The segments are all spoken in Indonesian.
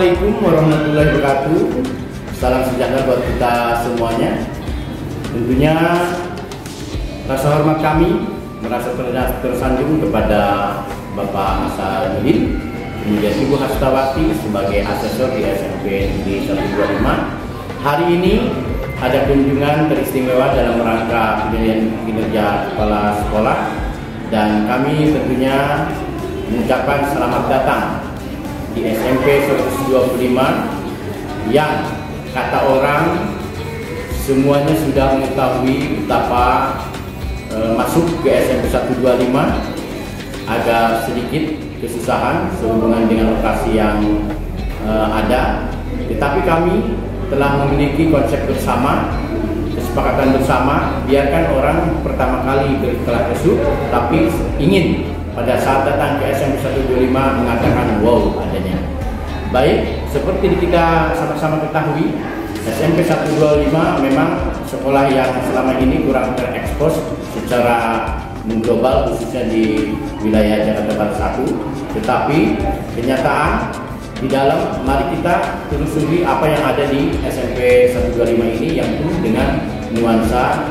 Assalamualaikum warahmatullahi wabarakatuh. Salam sejahtera buat kita semuanya. Tentunya rasa hormat kami merasa tersanjung kepada Bapak Hasanuddin, kemudian Ibu Hastawati sebagai asesor di SMP Negeri 125. Hari ini ada kunjungan teristimewa dalam rangka kinerja kepala sekolah, dan kami tentunya mengucapkan selamat datang di SMP 125 yang kata orang semuanya sudah mengetahui betapa masuk ke SMP 125 agak sedikit kesusahan sehubungan dengan lokasi yang ada, tetapi kami telah memiliki konsep bersama, kesepakatan bersama. Biarkan orang pertama kali telah kesuk, tapi ingin pada saat datang ke SMP 125 mengatakan wow adanya. Baik, seperti kita sama-sama ketahui, SMP 125 memang sekolah yang selama ini kurang terekspos secara mengglobal, khususnya di wilayah Jakarta Barat 1. Tetapi kenyataan di dalam, mari kita telusuri apa yang ada di SMP 125 ini yang penuh dengan nuansa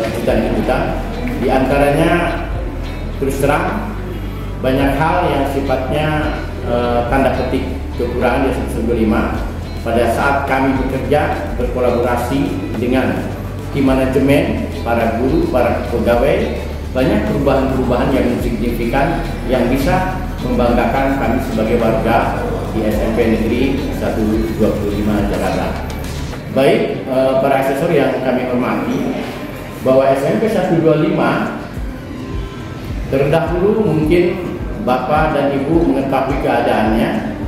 kejutan-kejutan. Di antaranya terus terang banyak hal yang sifatnya tanda petik kekurangan di SMP 125. Pada saat kami bekerja berkolaborasi dengan tim manajemen, para guru, para pegawai, banyak perubahan-perubahan yang signifikan yang bisa membanggakan kami sebagai warga di SMP Negeri 125 Jakarta. Baik, para asesor yang kami hormati, bahwa SMP 125 terdahulu mungkin Bapak dan Ibu mengetahui keadaannya.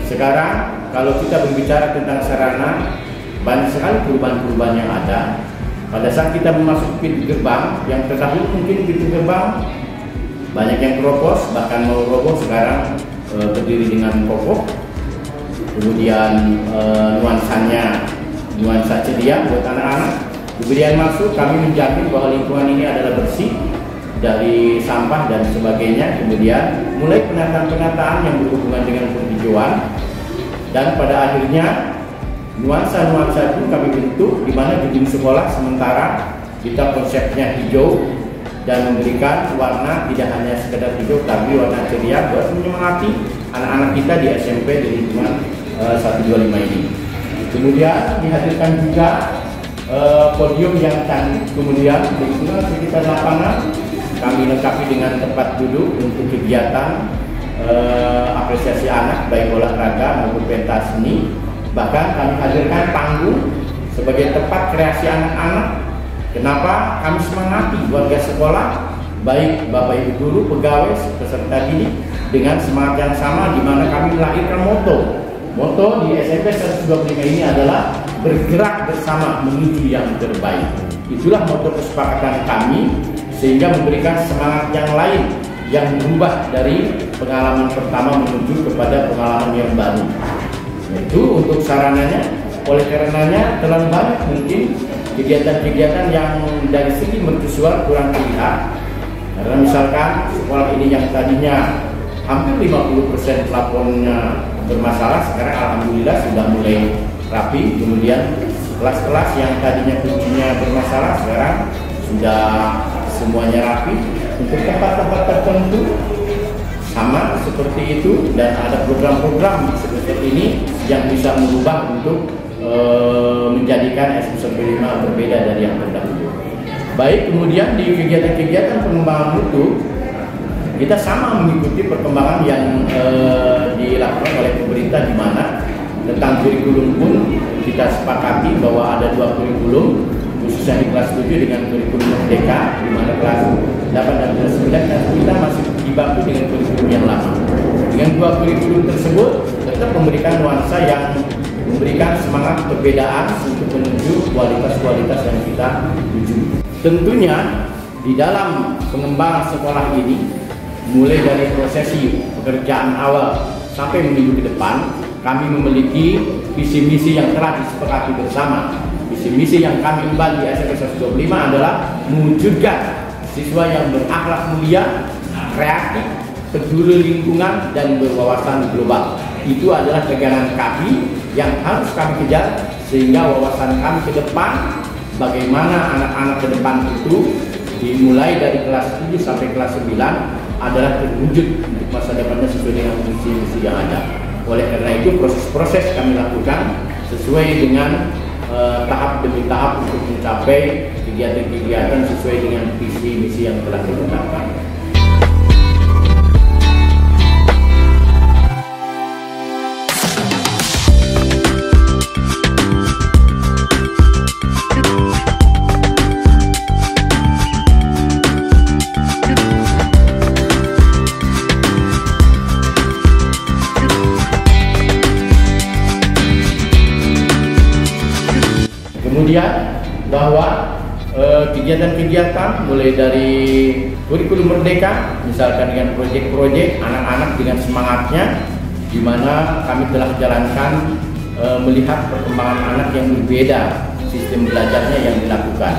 Sekarang kalau kita berbicara tentang sarana, banyak sekali perubahan-perubahan yang ada. Pada saat kita memasuki pintu gerbang, yang terdahulu mungkin pintu gerbang banyak yang keropos, bahkan mau roboh, sekarang berdiri dengan kokoh. Kemudian nuansanya nuansa ceria buat anak-anak. Kemudian masuk, kami menjamin bahwa lingkungan ini adalah bersih dari sampah dan sebagainya. Kemudian mulai penataan-penataan yang berhubungan dengan penghijauan, dan pada akhirnya nuansa-nuansa itu kami bentuk di mana gedung sekolah sementara kita konsepnya hijau dan memberikan warna tidak hanya sekedar hijau tapi warna ceria buat menyemangati anak-anak kita di SMP di lingkungan 125 ini. Kemudian dihadirkan juga podium yang canggih. Kemudian di lingkungan sekitar lapangan kami lengkapi dengan tempat duduk untuk kegiatan apresiasi anak baik olahraga maupun pentas seni. Bahkan kami hadirkan panggung sebagai tempat kreasi anak-anak. Kenapa? Kami semangati warga sekolah, baik Bapak Ibu guru, pegawai, peserta didik, dengan semangat yang sama, di mana kami melahirkan moto di SMP 125 ini adalah bergerak bersama menuju yang terbaik. Itulah moto kesepakatan kami, sehingga memberikan semangat yang lain yang berubah dari pengalaman pertama menuju kepada pengalaman yang baru. Itu untuk sarananya. Oleh karenanya terlalu banyak mungkin kegiatan-kegiatan yang dari segi mercusuar kurang terlihat. Karena misalkan sekolah ini yang tadinya hampir 50% plafonnya bermasalah, sekarang alhamdulillah sudah mulai rapi. Kemudian kelas-kelas yang tadinya kuncinya bermasalah sekarang sudah semuanya rapi. Untuk tempat-tempat tertentu sama seperti itu, dan ada program-program seperti ini yang bisa mengubah untuk menjadikan SMP 125 berbeda dari yang terdahulu. Baik, kemudian di kegiatan-kegiatan pengembangan mutu kita sama mengikuti perkembangan yang dilakukan oleh pemerintah, di mana tentang kurikulum pun kita sepakati bahwa ada 2 kurikulum, khususnya di kelas 7 dengan kurikulum merdeka, di mana kelas 8 dan kelas 9 kan kita masih dibantu dengan kurikulum yang lama. Dengan 2 kurikulum tersebut tetap memberikan nuansa yang memberikan semangat perbedaan untuk menuju kualitas-kualitas yang kita tuju. Tentunya di dalam pengembangan sekolah ini, mulai dari prosesi pekerjaan awal sampai minggu ke depan, kami memiliki visi misi yang telah disepakati bersama. Visi misi yang kami emban di SMP 125 adalah mewujudkan siswa yang berakhlak mulia, kreatif, peduli lingkungan, dan berwawasan global. itu adalah pegangan kami yang harus kami kejar, sehingga wawasan kami ke depan bagaimana anak-anak ke depan itu dimulai dari kelas 7 sampai kelas 9 adalah terwujud untuk masa depannya sesuai dengan misi-misi yang ada. Oleh karena itu proses-proses kami lakukan sesuai dengan tahap demi tahap untuk mencapai kegiatan-kegiatan sesuai dengan visi misi yang telah ditetapkan. Kemudian bahwa kegiatan-kegiatan mulai dari kurikulum merdeka, misalkan dengan proyek-proyek anak-anak dengan semangatnya, di mana kami telah jalankan melihat perkembangan anak yang berbeda sistem belajarnya yang dilakukan.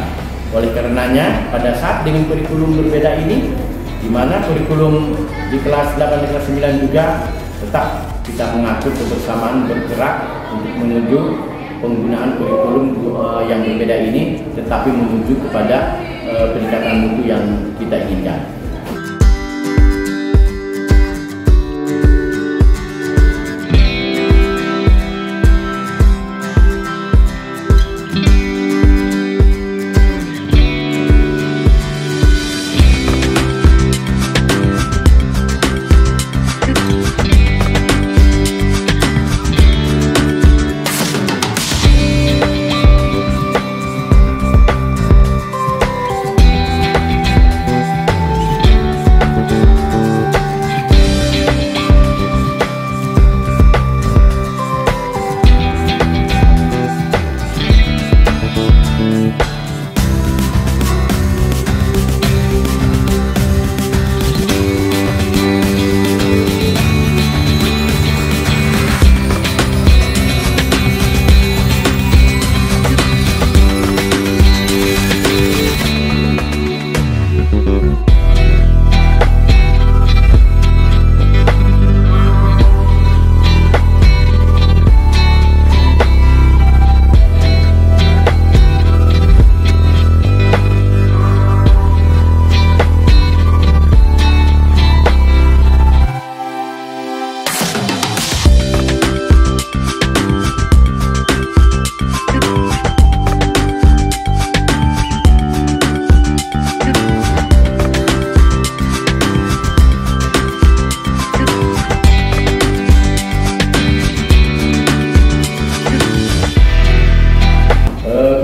Oleh karenanya pada saat dengan kurikulum berbeda ini, di mana kurikulum di kelas 8 dan kelas 9 juga tetap kita mengatur kebersamaan bergerak untuk menuju penggunaan kurikulum yang berbeda ini, tetapi menuju kepada peningkatan mutu yang kita inginkan.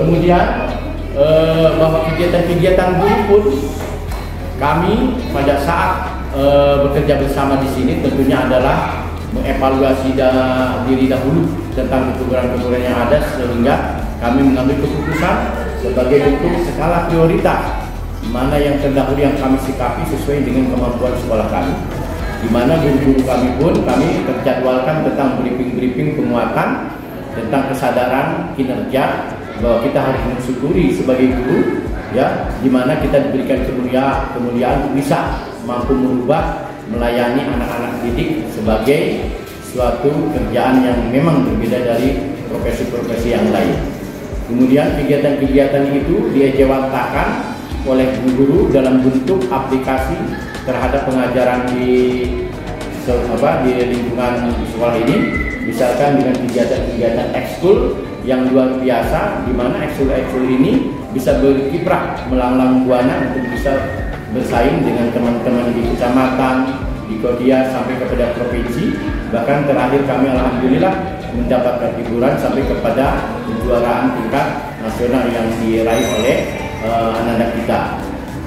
Kemudian bahwa kegiatan-kegiatan guru pun kami pada saat bekerja bersama di sini tentunya adalah mengevaluasi diri dahulu tentang kekurangan-kekurangan yang ada, sehingga kami mengambil keputusan sebagai bentuk skala prioritas mana yang terdahulu yang kami sikapi sesuai dengan kemampuan sekolah kami, di mana guru-guru kami pun kami terjadwalkan tentang briefing-briefing penguatan tentang kesadaran kinerja, bahwa kita harus mensyukuri sebagai guru, ya, di mana kita diberikan kemuliaan untuk bisa mampu merubah, melayani anak-anak didik sebagai suatu kerjaan yang memang berbeda dari profesi-profesi yang lain. Kemudian kegiatan-kegiatan itu diejawantahkan oleh guru dalam bentuk aplikasi terhadap pengajaran di lingkungan sekolah ini, misalkan dengan kegiatan-kegiatan ekskul yang luar biasa, di mana ekskul-ekskul ini bisa berkiprah melanglang buana untuk bisa bersaing dengan teman-teman di kecamatan, di Kodia sampai kepada provinsi. Bahkan terakhir kami alhamdulillah mendapatkan hiburan sampai kepada kejuaraan tingkat nasional yang diraih oleh anak-anak kita.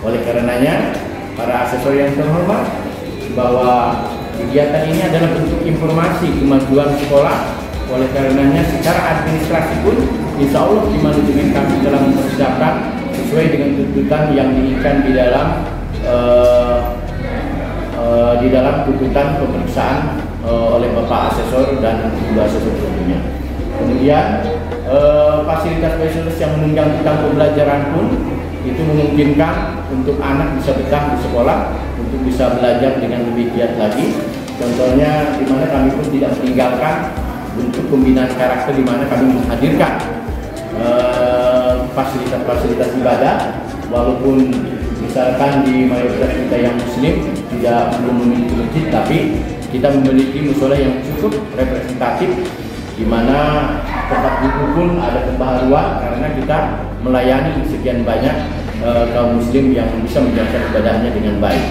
Oleh karenanya para asesor yang terhormat, bahwa kegiatan ini adalah bentuk informasi kemajuan sekolah. Oleh karenanya secara administrasi pun insya Allah di manajemen kami telah mempersiapkan sesuai dengan tuntutan yang diinginkan di dalam tuntutan pemeriksaan oleh Bapak Asesor dan Ibu Asesor tentunya. Kemudian fasilitas yang menunjang tentang pembelajaran pun itu memungkinkan untuk anak bisa betah di sekolah, untuk bisa belajar dengan lebih giat lagi. Contohnya di mana kami pun tidak meninggalkan untuk pembinaan karakter, di mana kami menghadirkan fasilitas-fasilitas ibadah, walaupun misalkan di mayoritas kita yang muslim belum memiliki masjid, tapi kita memiliki musola yang cukup representatif, di mana tempat duduk pun ada pembaharuan karena kita melayani sekian banyak kaum muslim yang bisa menjalankan ibadahnya dengan baik.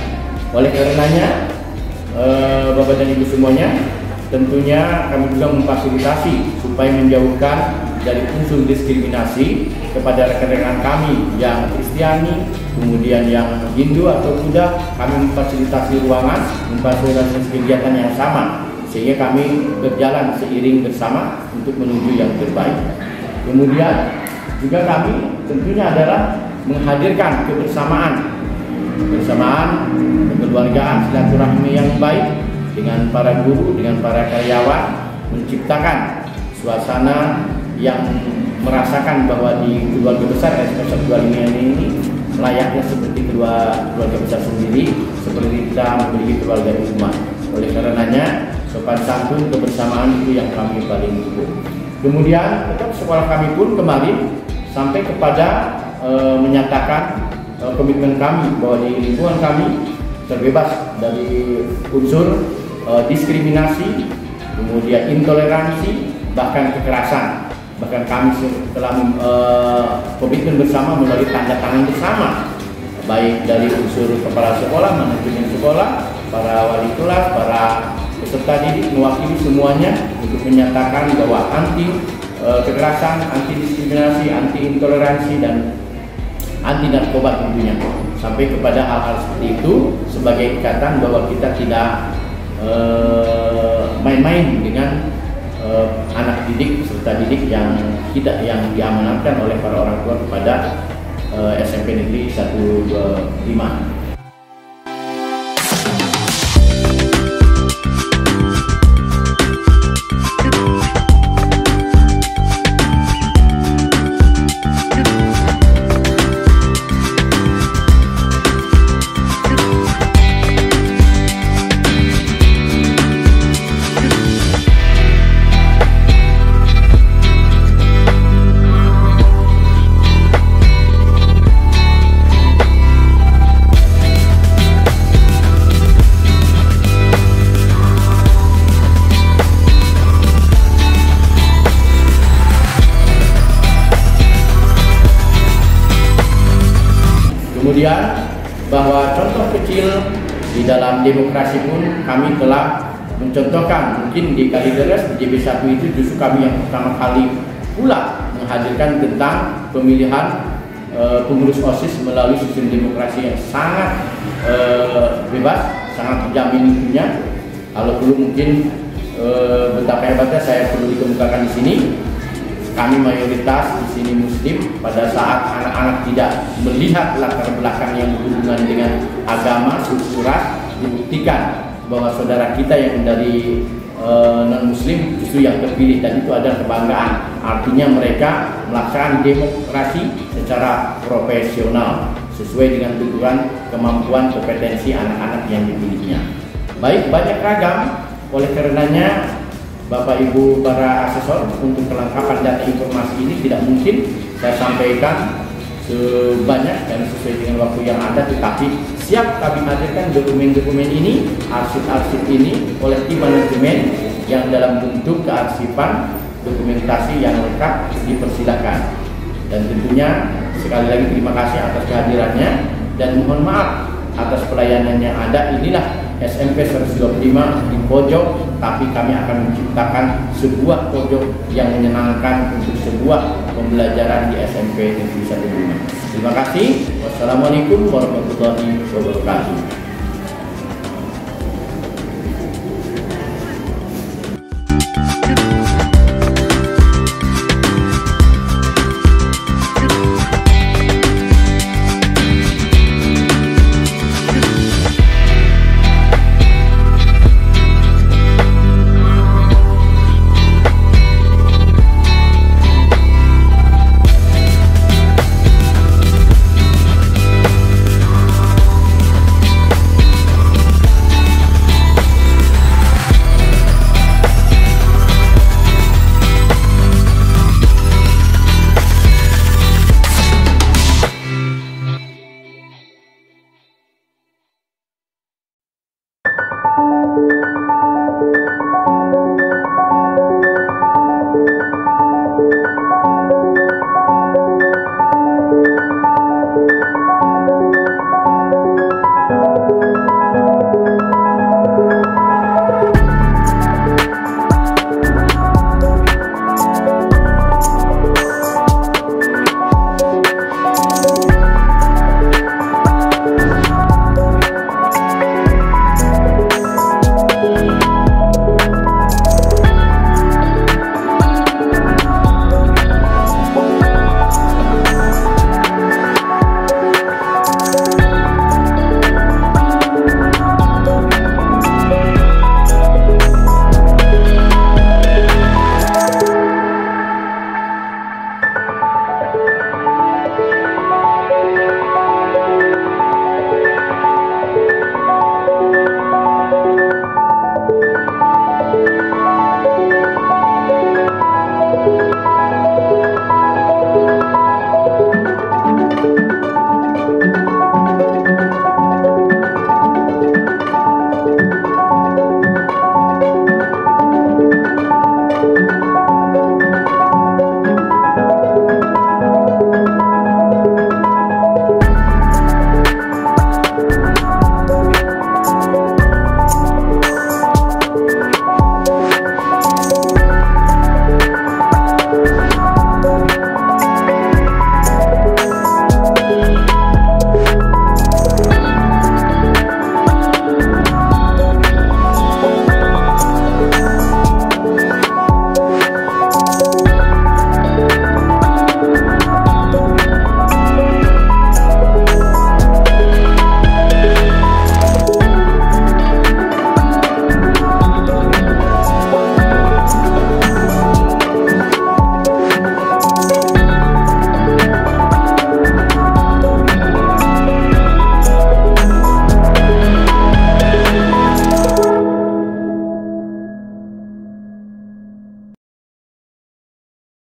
Oleh karenanya, Bapak dan Ibu semuanya, tentunya kami juga memfasilitasi supaya menjauhkan dari unsur diskriminasi kepada rekan-rekan kami yang Kristiani, kemudian yang Hindu atau Buddha. Kami memfasilitasi ruangan, memfasilitasi kegiatan yang sama, sehingga kami berjalan seiring bersama untuk menuju yang terbaik. Kemudian juga kami tentunya adalah menghadirkan kebersamaan, kekeluargaan, silaturahmi yang baik dengan para guru, dengan para karyawan, menciptakan suasana yang merasakan bahwa di keluarga besar SMP 125 ini layaknya seperti keluarga besar sendiri, seperti kita memiliki keluarga rumah. Oleh karenanya, sopan santun, kebersamaan itu yang kami paling dukung. Kemudian tetap sekolah kami pun kembali sampai kepada menyatakan komitmen kami bahwa di lingkungan kami terbebas dari unsur diskriminasi, kemudian intoleransi, bahkan kekerasan. Bahkan kami telah komitmen bersama melalui tanda tangan bersama, baik dari unsur kepala sekolah, manajemen sekolah, para wali kelas, para peserta didik, mewakili semuanya untuk menyatakan bahwa anti kekerasan, anti diskriminasi, anti intoleransi, dan anti narkoba tentunya, sampai kepada hal-hal seperti itu sebagai ikatan bahwa kita tidak main-main dengan anak didik, peserta didik yang diamanatkan oleh para orang tua kepada SMP Negeri 125. Kemudian bahwa contoh kecil di dalam demokrasi pun kami telah mencontohkan. Mungkin di Kalideres di JB1 itu justru kami yang pertama kali pula menghadirkan tentang pemilihan pengurus OSIS melalui sistem demokrasi yang sangat bebas, sangat terjamin tentunya. Kalau perlu mungkin betapa hebatnya saya perlu dikemukakan di sini. Kami mayoritas di sini Muslim. Pada saat anak-anak tidak melihat latar belakang yang berhubungan dengan agama, suku, ras, dibuktikan bahwa saudara kita yang dari non-Muslim justru yang terpilih, dan itu adalah kebanggaan. Artinya mereka melaksanakan demokrasi secara profesional sesuai dengan tujuan, kemampuan, kompetensi anak-anak yang dipilihnya. Baik, banyak ragam. Oleh karenanya, Bapak Ibu para asesor, untuk kelengkapan data informasi ini tidak mungkin saya sampaikan sebanyak dan sesuai dengan waktu yang ada, tetapi siap kami hadirkan dokumen-dokumen ini, arsip-arsip ini oleh tim manajemen yang dalam bentuk kearsipan dokumentasi yang lengkap dipersilakan. Dan tentunya sekali lagi terima kasih atas kehadirannya dan mohon maaf atas pelayanan yang ada. Inilah SMP 125 di pojok, tapi kami akan menciptakan sebuah pojok yang menyenangkan untuk sebuah pembelajaran di SMP Negeri 125. Terima kasih. Wassalamualaikum warahmatullahi wabarakatuh.